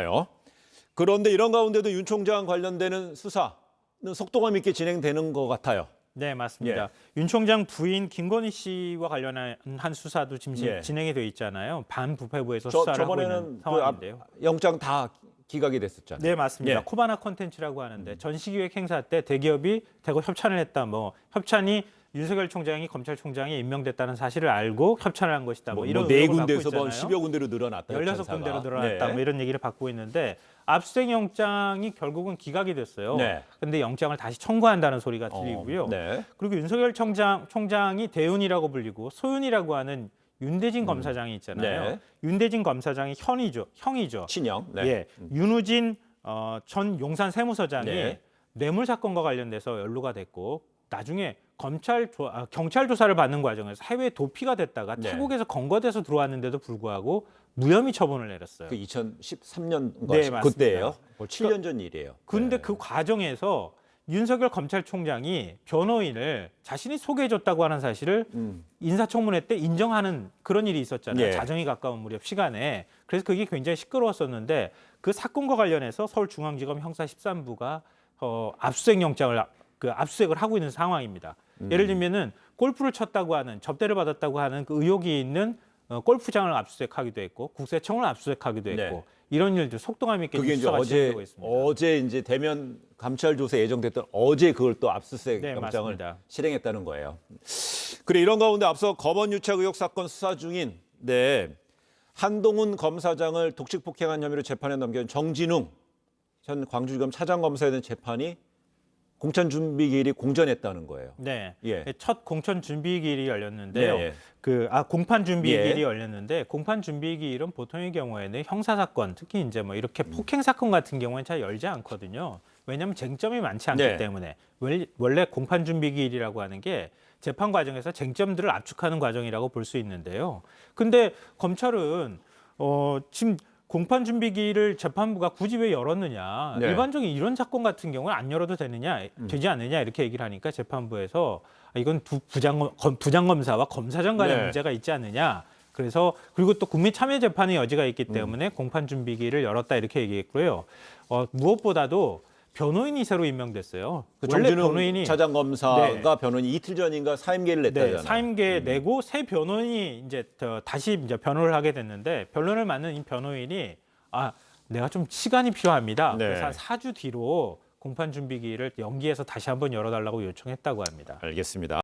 같아요. 그런데 이런 가운데도 윤 총장 관련되는 수사는 속도감 있게 진행되는 것 같아요. 네, 맞습니다. 윤 총장 부인 김건희 씨와 관련한 한 수사도 지금 진행이 돼 있잖아요. 반부패부에서 수사를 하고 있는 상황인데요. 영장 다 기각이 됐었잖아요. 네, 맞습니다. 코바나 콘텐츠라고 하는데 전시기획 행사 때 대기업이 대거 협찬을 했다. 협찬이 윤석열 총장이 검찰총장에 임명됐다는 사실을 알고 협찬을 한 것이다. 이런 네 의혹을 군데에서 받고 10여 군데로 늘어났다. 16군데로 늘어났다. 이런 얘기를 받고 있는데 압수수색 영장이 결국은 기각이 됐어요. 그런데 영장을 다시 청구한다는 소리가 들리고요. 그리고 윤석열 총장이 대윤이라고 불리고 소윤이라고 하는 윤대진 검사장이 있잖아요. 윤대진 검사장이 형이죠. 친형. 윤우진 전 용산 세무서장이 뇌물 사건과 관련돼서 연루가 됐고 나중에 경찰 조사를 받는 과정에서 해외 도피가 됐다가 태국에서 검거돼서 들어왔는데도 불구하고 무혐의 처분을 내렸어요. 그 2013년인가 네, 그때예요. 7년 전 일이에요. 그런데 그 과정에서 윤석열 검찰총장이 변호인을 자신이 소개해줬다고 하는 사실을 인사청문회 때 인정하는 그런 일이 있었잖아요. 자정이 가까운 무렵 시간에. 그래서 그게 굉장히 시끄러웠었는데 그 사건과 관련해서 서울중앙지검 형사 13부가 압수수색 영장을 압수수색을 하고 있는 상황입니다. 예를 들면은 골프를 쳤다고 하는 접대를 받았다고 하는 그 의혹이 있는 골프장을 압수수색하기도 했고 국세청을 압수수색하기도 했고 이런 일들 속도감 있게 수사가 진행되고 있습니다. 어제 이제 대면 감찰 조사 예정됐던 어제 그걸 또 압수수색 영장을 맞습니다. 실행했다는 거예요. 그래 이런 가운데 앞서 검언 유착 의혹 사건 수사 중인 한동훈 검사장을 독식 폭행한 혐의로 재판에 넘겨진 정진웅 전 광주지검 차장검사에 대한 재판이 공천 준비 기일이 공전했다는 거예요. 첫 공천 준비 기일이 열렸는데요. 공판 준비 기일이 열렸는데 공판 준비 기일은 보통의 경우에는 형사 사건, 특히 이제 이렇게 폭행 사건 같은 경우에는 잘 열지 않거든요. 왜냐하면 쟁점이 많지 않기 때문에 원래 공판 준비 기일이라고 하는 게 재판 과정에서 쟁점들을 압축하는 과정이라고 볼 수 있는데요. 근데 검찰은 지금 공판 준비 기일을 재판부가 굳이 왜 열었느냐. 일반적인 이런 사건 같은 경우는 안 열어도 되지 않느냐 이렇게 얘기를 하니까 재판부에서 이건 부장검사와 검사장 간의 문제가 있지 않느냐. 그리고 또 국민참여재판의 여지가 있기 때문에 공판 준비 기일을 열었다 이렇게 얘기했고요. 무엇보다도 변호인이 새로 임명됐어요. 원래 변호인이 차장검사가 변호인이 이틀 전인가 사임계를 냈다잖아요. 사임계 내고 새 변호인이 이제 다시 변호를 하게 됐는데 변론을 맡는 이 변호인이 내가 좀 시간이 필요합니다. 그래서 한 4주 뒤로 공판 준비 기일을 연기해서 다시 한번 열어달라고 요청했다고 합니다. 알겠습니다.